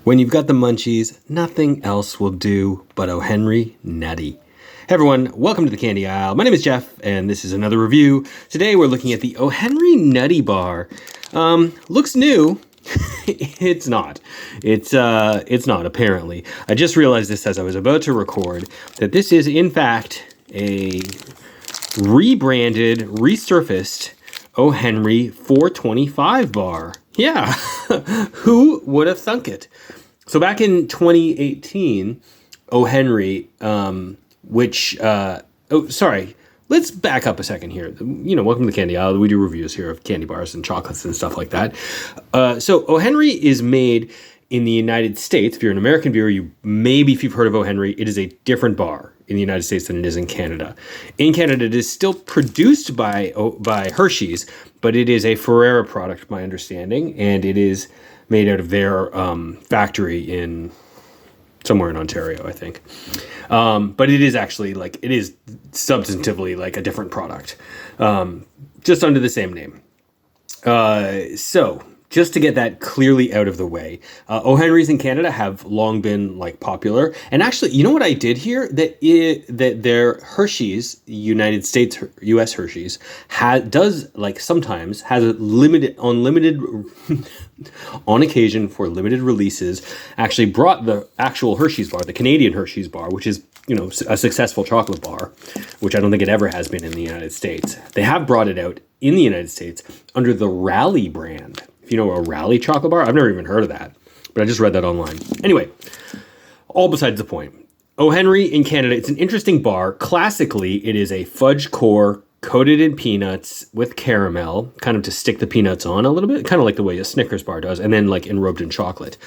When you've got the munchies, nothing else will do but O. Henry Nutty. Hey everyone, welcome to the Candy Aisle. My name is Jeff, and this is another review. Today we're looking at the O. Henry Nutty bar. Looks new. It's not. It's not, apparently. I just realized this as I was about to record, that this is, in fact, a rebranded, resurfaced O. Henry 425 bar. Yeah, who would have thunk it? So back in 2018, O. Henry, let's back up a second here. Welcome to the Candy Aisle. We do reviews here of candy bars and chocolates and stuff like that. So O. Henry is made in the United States. If you're an American viewer, if you've heard of O. Henry, it is a different bar in the United States than it is in Canada. In Canada, it is still produced by Hershey's, but it is a Ferrera product, my understanding, and it is made out of their factory in somewhere in Ontario, I think. But it is actually it is substantively like a different product, just under the same name. So just to get that clearly out of the way, O. Henry's in Canada have long been popular. And actually, you know what I did hear? That their Hershey's, United States, U.S. Hershey's, sometimes has a on occasion for limited releases, actually brought the actual Hershey's bar, the Canadian Hershey's bar, which is, a successful chocolate bar, which I don't think it ever has been in the United States. They have brought it out in the United States under the Rally brand. If you know a Rally chocolate bar, I've never even heard of that, but I just read that online. Anyway, all besides the point. O. Henry in Canada, it's an interesting bar. Classically, it is a fudge core coated in peanuts with caramel, kind of to stick the peanuts on a little bit, kind of like the way a Snickers bar does, and then enrobed in chocolate.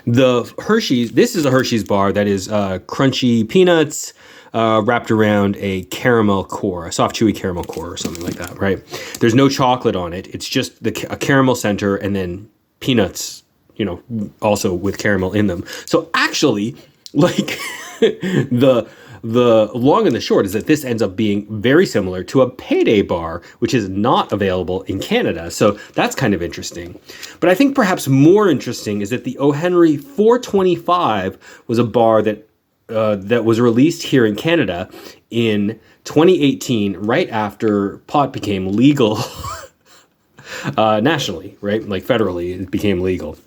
This is a Hershey's bar that is crunchy peanuts, wrapped around a caramel core, a soft, chewy caramel core or something like that, right? There's no chocolate on it. It's just a caramel center and then peanuts, also with caramel in them. So actually, the long and the short is that this ends up being very similar to a Payday bar, which is not available in Canada. So that's kind of interesting. But I think perhaps more interesting is that the O. Henry 425 was a bar that was released here in Canada in 2018, right after pot became legal nationally, right? Federally, it became legal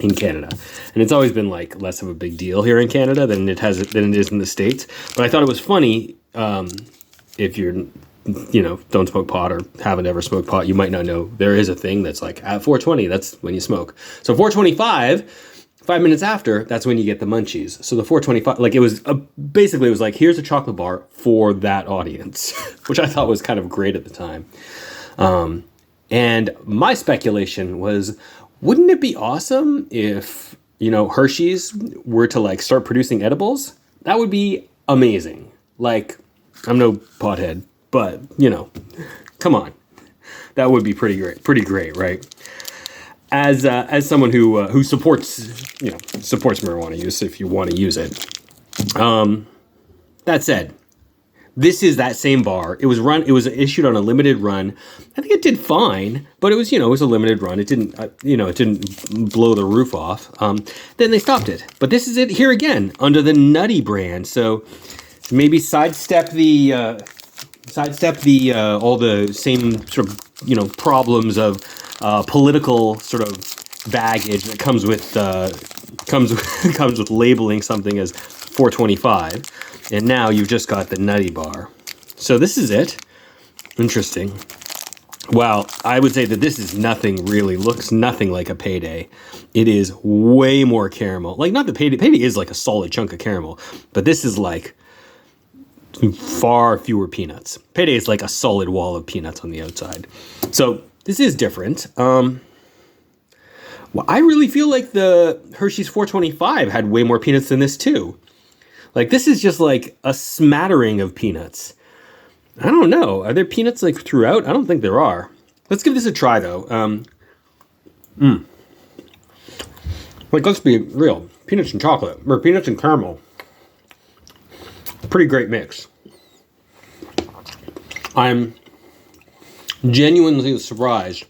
in Canada. And it's always been less of a big deal here in Canada than it is in the States. But I thought it was funny, if you're, don't smoke pot or haven't ever smoked pot, you might not know there is a thing that's at 420, that's when you smoke. So 425, 5 minutes after, that's when you get the munchies. So the 425, it was basically, it was here's a chocolate bar for that audience, which I thought was kind of great at the time. And my speculation was, wouldn't it be awesome if, Hershey's were to start producing edibles? That would be amazing. I'm no pothead, but come on, that would be pretty great, right? As someone who supports marijuana use, if you want to use it. That said, this is that same bar. It was issued on a limited run. I think it did fine, but it was a limited run. It didn't blow the roof off. Then they stopped it. But this is it here again under the Nutty brand. So maybe sidestep the all the same sort of problems of political sort of baggage that comes with labeling something as 425. And now you've just got the Nutty bar. So this is it. Interesting. Well, I would say that this is looks nothing like a Payday. It is way more caramel. Not the Payday. Payday is a solid chunk of caramel. But this is far fewer peanuts. Payday is a solid wall of peanuts on the outside. So this is different. Well, I really feel like the Hershey's 425 had way more peanuts than this too. This is just a smattering of peanuts. I don't know. Are there peanuts throughout? I don't think there are. Let's give this a try though. Let's be real. Peanuts and chocolate, or peanuts and caramel. Pretty great mix. I'm genuinely surprised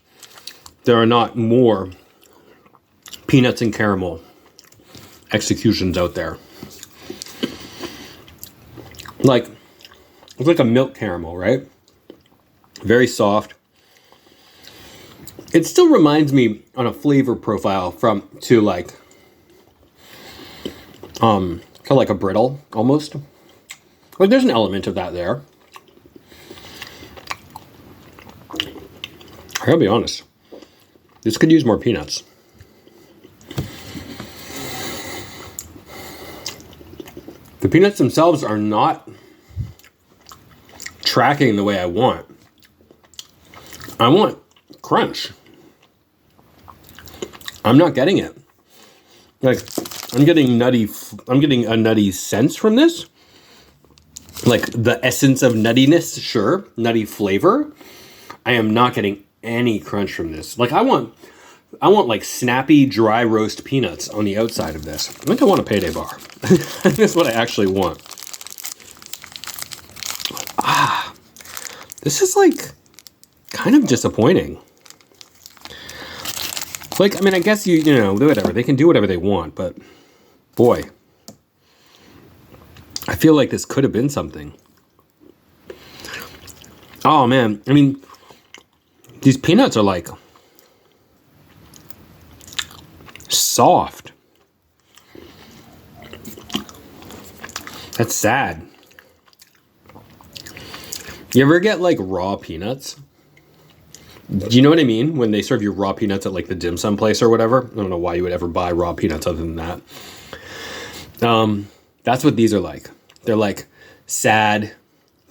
there are not more peanuts and caramel executions out there. Like, it's like a milk caramel, right? Very soft. It still reminds me on a flavor profile kind of like a brittle almost. Like there's an element of that there. I gotta be honest. This could use more peanuts. The peanuts themselves are not tracking the way I want. I want crunch. I'm not getting it. Like, I'm getting a nutty sense from this. Like the essence of nuttiness, sure, nutty flavor. I am not getting any crunch from this. Like I want like snappy dry roast peanuts on the outside of this. I think I want a payday bar. That's what I actually want. This is like kind of disappointing. Like, I mean, I guess you know, whatever. They can do whatever they want, but boy, I feel like this could have been something. Oh man, I mean, these peanuts are like soft. That's sad. You ever get like raw peanuts? Do you know what I mean? When they serve you raw peanuts at like the dim sum place or whatever. I don't know why you would ever buy raw peanuts other than that. That's what these are like. They're like sad,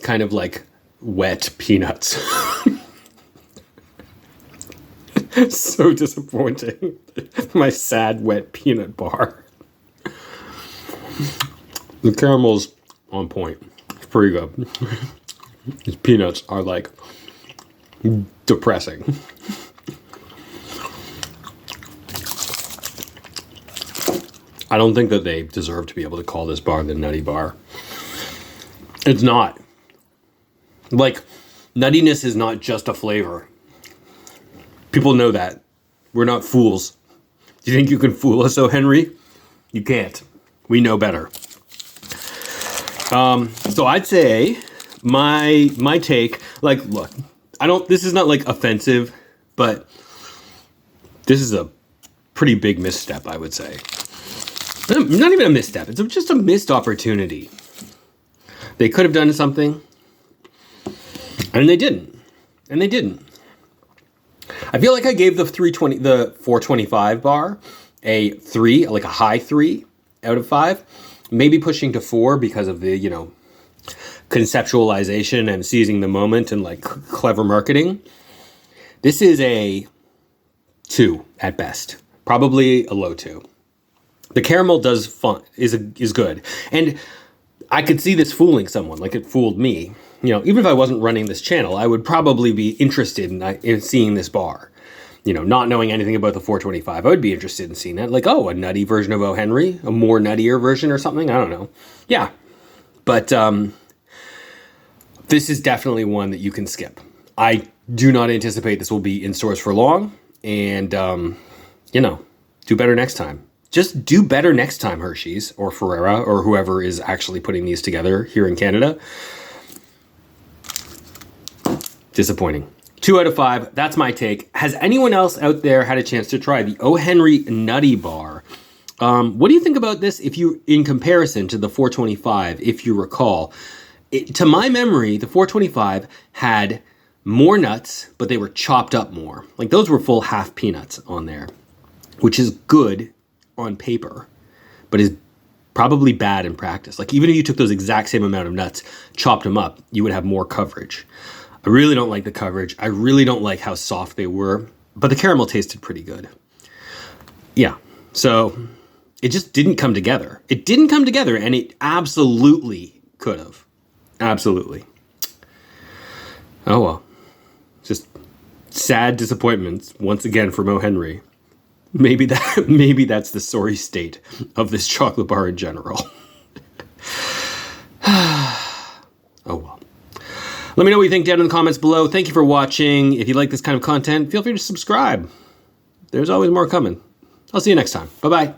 kind of like wet peanuts. So disappointing. My sad, wet peanut bar. The caramel's on point. It's pretty good. These peanuts are like depressing. I don't think that they deserve to be able to call this bar the Nutty Bar. It's not. Like, nuttiness is not just a flavor. People know that. We're not fools. Do you think you can fool us, O. Henry? You can't. We know better. So I'd say my take, like, look, this is not like offensive, but this is a pretty big misstep, I would say. Not even a misstep. It's just a missed opportunity. They could have done something, and they didn't. I feel like I gave the 425 bar a 3, like a high 3 out of 5, maybe pushing to 4 because of the, conceptualization and seizing the moment and like clever marketing. This is a 2 at best, probably a low 2. The caramel is good, and I could see this fooling someone, like it fooled me. Even if I wasn't running this channel, I would probably be interested in seeing this bar. Not knowing anything about the 425, I would be interested in seeing that. Like, oh, a nutty version of O. Henry, a more nuttier version or something. I don't know. Yeah, but this is definitely one that you can skip. I do not anticipate this will be in stores for long, and do better next time. Just do better next time, Hershey's or Ferrera or whoever is actually putting these together here in Canada. Disappointing. 2 out of 5. That's my take. Has anyone else out there had a chance to try the O. Henry Nutty Bar? What do you think about this in comparison to the 425, if you recall? To my memory, the 425 had more nuts, but they were chopped up more. Like those were full half peanuts on there, which is good on paper, but is probably bad in practice. Like even if you took those exact same amount of nuts, chopped them up, you would have more coverage. I really don't like the coverage. I really don't like how soft they were, but the caramel tasted pretty good. Yeah, so it just didn't come together. It didn't come together, and it absolutely could have. Absolutely. Oh well. Just sad disappointments once again from O. Henry. Maybe that's the sorry state of this chocolate bar in general. Oh well. Let me know what you think down in the comments below. Thank you for watching. If you like this kind of content, feel free to subscribe. There's always more coming. I'll see you next time. Bye-bye.